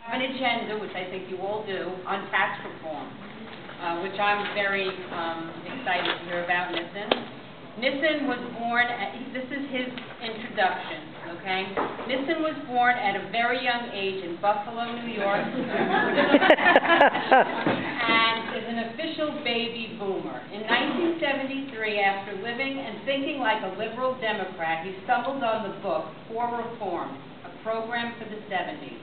Have an agenda, which I think you all do, on tax reform, which I'm very excited to hear about Nissen. Nissen was born, this is his introduction, okay? Nissen was born at a very young age in Buffalo, New York, and is an official baby boomer. In 1973, after living and thinking like a liberal Democrat, he stumbled on the book, For Reform, a Program for the 70s,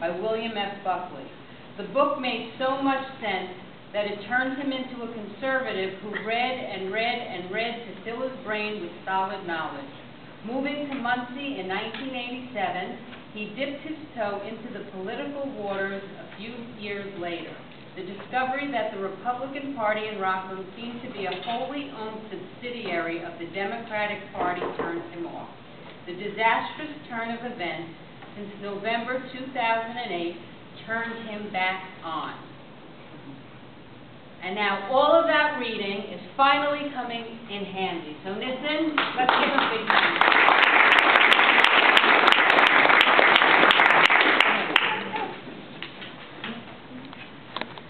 by William F. Buckley. The book made so much sense that it turned him into a conservative who read and read and read to fill his brain with solid knowledge. Moving to Muncie in 1987, he dipped his toe into the political waters a few years later. The discovery that the Republican Party in Rockland seemed to be a wholly owned subsidiary of the Democratic Party turned him off. The disastrous turn of events since November 2008 turned him back on. And now all of that reading is finally coming in handy. So Nissen, let's give him a big hand.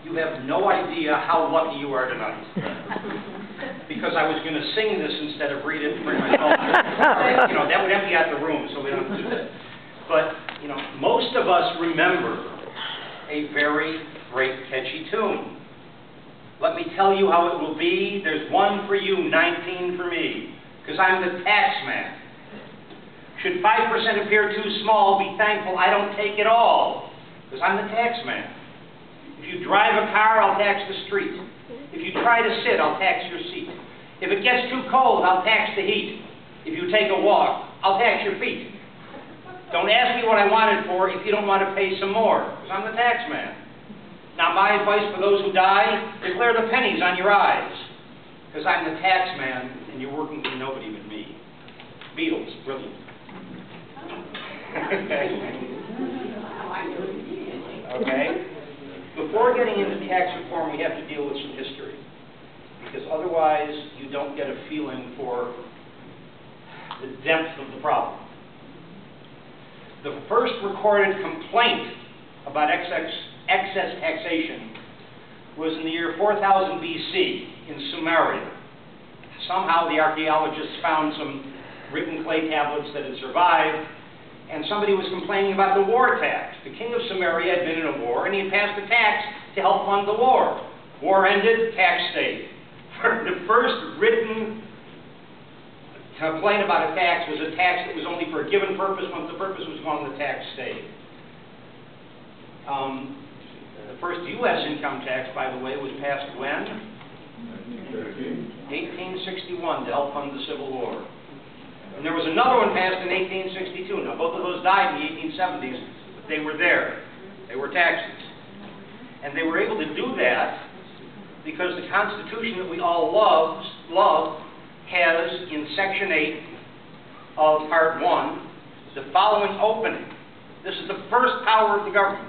You have no idea how lucky you are tonight. Because I was going to sing this instead of read it for myself. You know, that would empty out the room, so we don't have to do that. But, you know, most of us remember a very great catchy tune. Let me tell you how it will be. There's 1 for you, 19 for me, because I'm the tax man. Should 5% appear too small, be thankful I don't take it all, because I'm the tax man. If you drive a car, I'll tax the street. If you try to sit, I'll tax your seat. If it gets too cold, I'll tax the heat. If you take a walk, I'll tax your feet. Don't ask me what I want it for if you don't want to pay some more, because I'm the tax man. Now, my advice for those who die, declare the pennies on your eyes, because I'm the tax man, and you're working for nobody but me. Beatles, brilliant. Okay? Before getting into tax reform, we have to deal with some history, because otherwise you don't get a feeling for the depth of the problem. The first recorded complaint about excess taxation was in the year 4000 BC in Sumeria. Somehow the archaeologists found some written clay tablets that had survived, and somebody was complaining about the war tax. The king of Sumeria had been in a war, and he had passed a tax to help fund the war. War ended, tax stayed. The first written complaint about a tax was a tax that was only for a given purpose. Once the purpose was gone, the tax stayed. The first U.S. income tax, by the way, was passed when? 1861, to help fund the Civil War. And there was another one passed in 1862. Now, both of those died in the 1870s, but they were there. They were taxes. And they were able to do that because the Constitution that we all love has, in Section 8 of Part 1, the following opening. This is the first power of the government.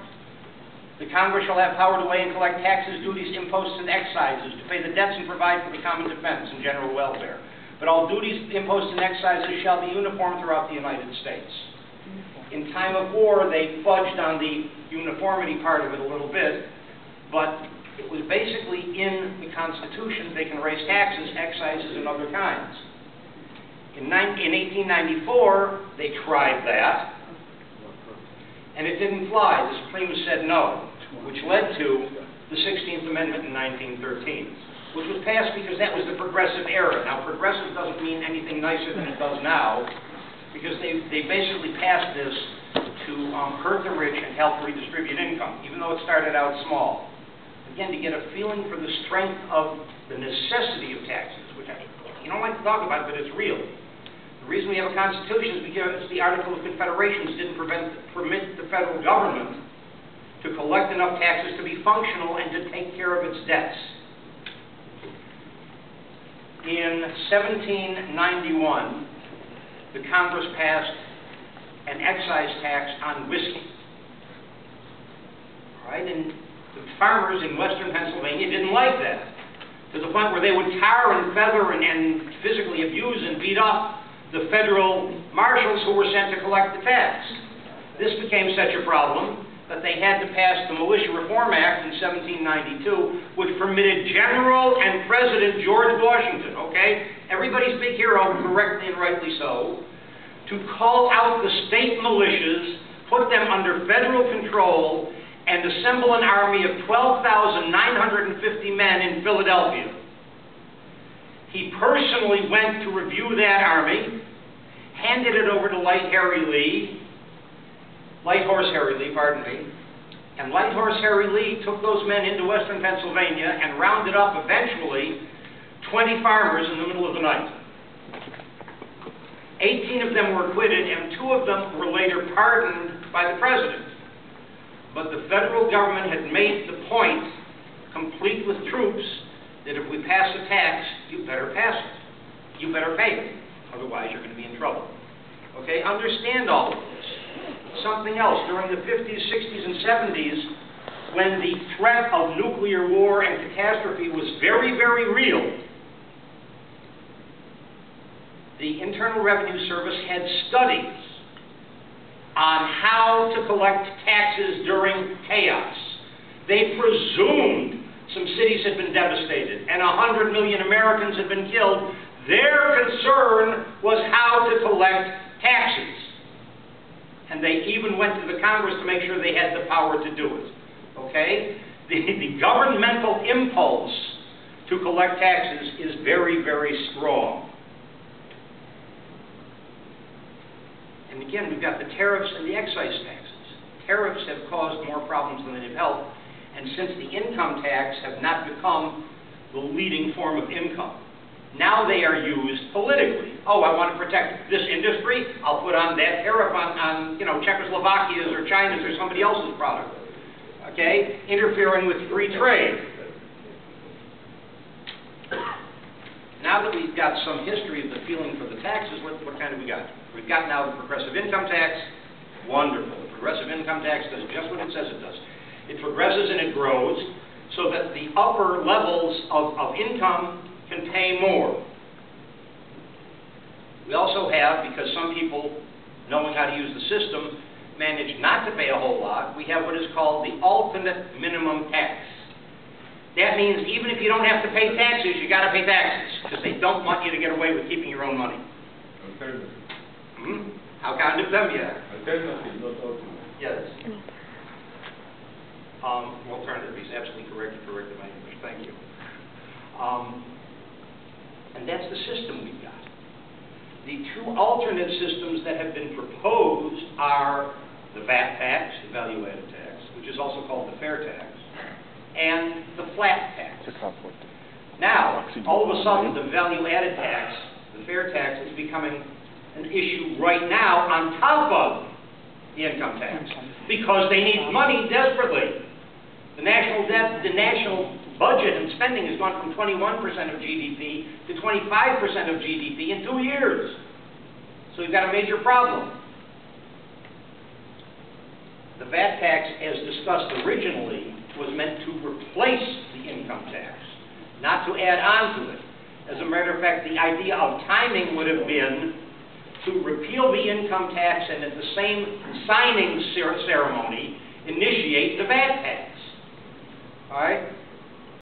The Congress shall have power to weigh and collect taxes, duties, imposts, and excises, to pay the debts and provide for the common defense and general welfare. But all duties, imposts, and excises shall be uniform throughout the United States. In time of war, they fudged on the uniformity part of it a little bit, but it was basically in the Constitution they can raise taxes, excises, and other kinds. In 1894, they tried that, and it didn't fly. The Supreme said no, which led to the 16th Amendment in 1913, which was passed because that was the progressive era. Now, progressive doesn't mean anything nicer than it does now, because they basically passed this to hurt the rich and help redistribute income, even though it started out small. Again, to get a feeling for the strength of the necessity of taxes, which you don't like to talk about, but it's real. The reason we have a Constitution is because the Article of Confederation didn't permit the federal government to collect enough taxes to be functional and to take care of its debts. In 1791, the Congress passed an excise tax on whiskey. Right? And the farmers in western Pennsylvania didn't like that, to the point where they would tar and feather and physically abuse and beat up the federal marshals who were sent to collect the tax. This became such a problem that they had to pass the Militia Reform Act in 1792, which permitted General and President George Washington, okay, everybody's big hero, correctly and rightly so, to call out the state militias, put them under federal control, and assemble an army of 12,950 men in Philadelphia. He personally went to review that army, handed it over to Light Horse Harry Lee, pardon me, and Light Horse Harry Lee took those men into western Pennsylvania and rounded up, eventually, 20 farmers in the middle of the night. 18 of them were acquitted, and 2 of them were later pardoned by the president. But the federal government had made the point, complete with troops, that if we pass a tax, you better pass it. You better pay it. Otherwise, you're going to be in trouble. Okay? Understand all of this. Something else. During the 50s, 60s, and 70s, when the threat of nuclear war and catastrophe was very, very real, the Internal Revenue Service had studies on how to collect taxes during chaos. They presumed some cities had been devastated and 100 million Americans had been killed. Their concern was how to collect taxes. And they even went to the Congress to make sure they had the power to do it. Okay? The governmental impulse to collect taxes is very, very strong. And again, we've got the tariffs and the excise taxes. Tariffs have caused more problems than they've helped, and since the income tax have not become the leading form of income, now they are used politically. Oh, I want to protect this industry, I'll put on that tariff on Czechoslovakia's or China's or somebody else's product. Okay? Interfering with free trade. Now that we've got some history of the feeling for the taxes, what kind have we got? We've got now the progressive income tax. Wonderful. The progressive income tax does just what it says it does. It progresses and it grows so that the upper levels of income can pay more. We also have, because some people, knowing how to use the system, manage not to pay a whole lot, we have what is called the alternate minimum tax. That means even if you don't have to pay taxes, you got to pay taxes, because they don't want you to get away with keeping your own money. Alternative. How kind of them, yeah? Alternative, not alternate. Yes. Alternative, he's absolutely correct. You corrected my English. Thank you. And that's the system we've got. The 2 alternate systems that have been proposed are the VAT tax, the value-added tax, which is also called the fair tax, and the flat tax. Now, all of a sudden, the value-added tax, the fair tax, is becoming an issue right now on top of the income tax, because they need money desperately. The national debt, the national budget and spending has gone from 21% of GDP to 25% of GDP in 2 years. So we've got a major problem. The VAT tax, as discussed originally, was meant to replace the income tax, not to add on to it. As a matter of fact, the idea of timing would have been to repeal the income tax and at the same signing ceremony initiate the VAT tax. All right?